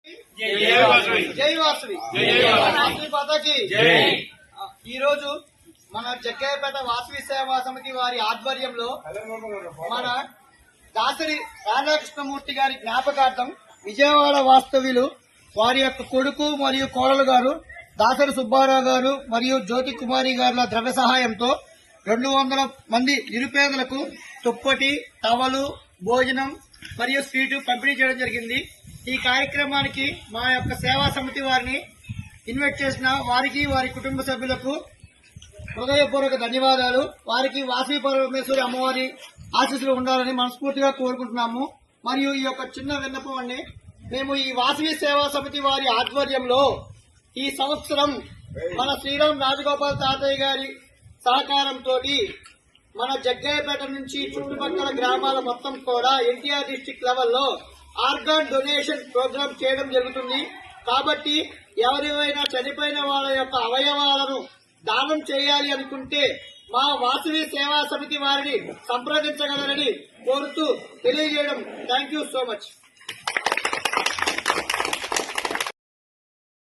జై వాసవి మాతాకి. ఈ రోజు మన జగ్గయ్యపేట వాసవి సేవా సమితి వారి ఆధ్వర్యంలో మన దాసరి రాధాకృష్ణమూర్తి గారి జ్ఞాపకార్థం విజయవాడ వాస్తవ్యులు వారి యొక్క కొడుకు మరియు కోడలు గారు దాసరి సుబ్బారావు గారు మరియు జ్యోతి కుమారి గారుల ద్రవ్య సహాయంతో 200 మంది నిరుపేదలకు తుప్పటి, టవలు, భోజనం మరియు స్వీటు పంపిణీ చేయడం జరిగింది. ఈ కార్యక్రమానికి మా యొక్క సేవా సమితి వారిని ఇన్వైట్ చేసిన వారికి వారి కుటుంబ సభ్యులకు హృదయపూర్వక ధన్యవాదాలు. వారికి వాసవి పరమేశ్వరి అమ్మవారి ఆశీస్సులు ఉండాలని మనస్ఫూర్తిగా కోరుకుంటున్నాము. మరియు ఈ యొక్క చిన్న విన్నపం అండి, మేము ఈ వాసవి సేవా సమితి వారి ఆధ్వర్యంలో ఈ సంవత్సరం మన శ్రీరామ్ రాజగోపాల్ తాతయ్య గారి సహకారంతో మన జగ్గయ్యపేట నుంచి చుట్టుపక్కల గ్రామాల మొత్తం కూడా ఎన్టీఆర్ డిస్ట్రిక్ట్ లెవెల్లో ఆర్గాన్ డొనేషన్ ప్రోగ్రామ్ చేయడం జరుగుతుంది. కాబట్టి ఎవరైనా చనిపోయిన వాళ్ళ యొక్క అవయవాలను దానం చేయాలి అనుకుంటే మా వాసవి సేవా సమితి వారిని సంప్రదించగలరని కోరుతూ తెలియజేయడం. Thank you so much.